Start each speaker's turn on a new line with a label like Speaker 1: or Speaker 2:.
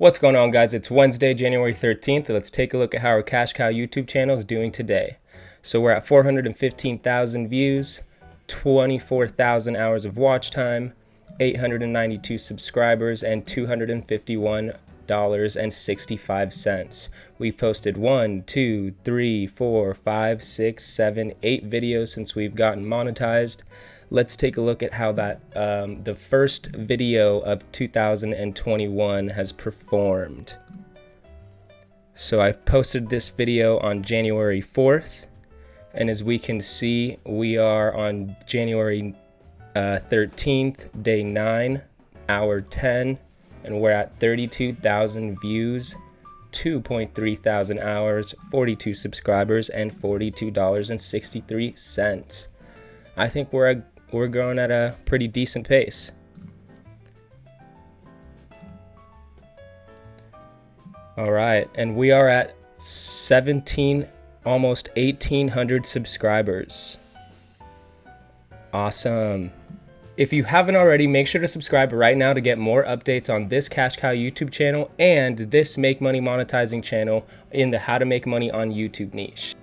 Speaker 1: What's going on, guys? It's Wednesday, January 13th. Let's take a look at how our Cash Cow YouTube channel is doing today. So we're at 415,000 views, 24,000 hours of watch time, 892 subscribers, and $251.65. We've posted 1, 2, 3, 4, 5, 6, 7, 8 videos since we've gotten monetized. Let's take a look at how that the first video of 2021 has performed. So I've posted this video on January 4th, and as we can see, we are on January 13th, day 9, hour 10, and we're at 32,000 views, 2.3 thousand hours, 42 subscribers, and $42.63. I think we're growing at a pretty decent pace. All right, and we are at almost 1,800 subscribers. Awesome. If you haven't already, make sure to subscribe right now to get more updates on this Cash Cow YouTube channel and this Make Money Monetizing channel in the How to Make Money on YouTube niche.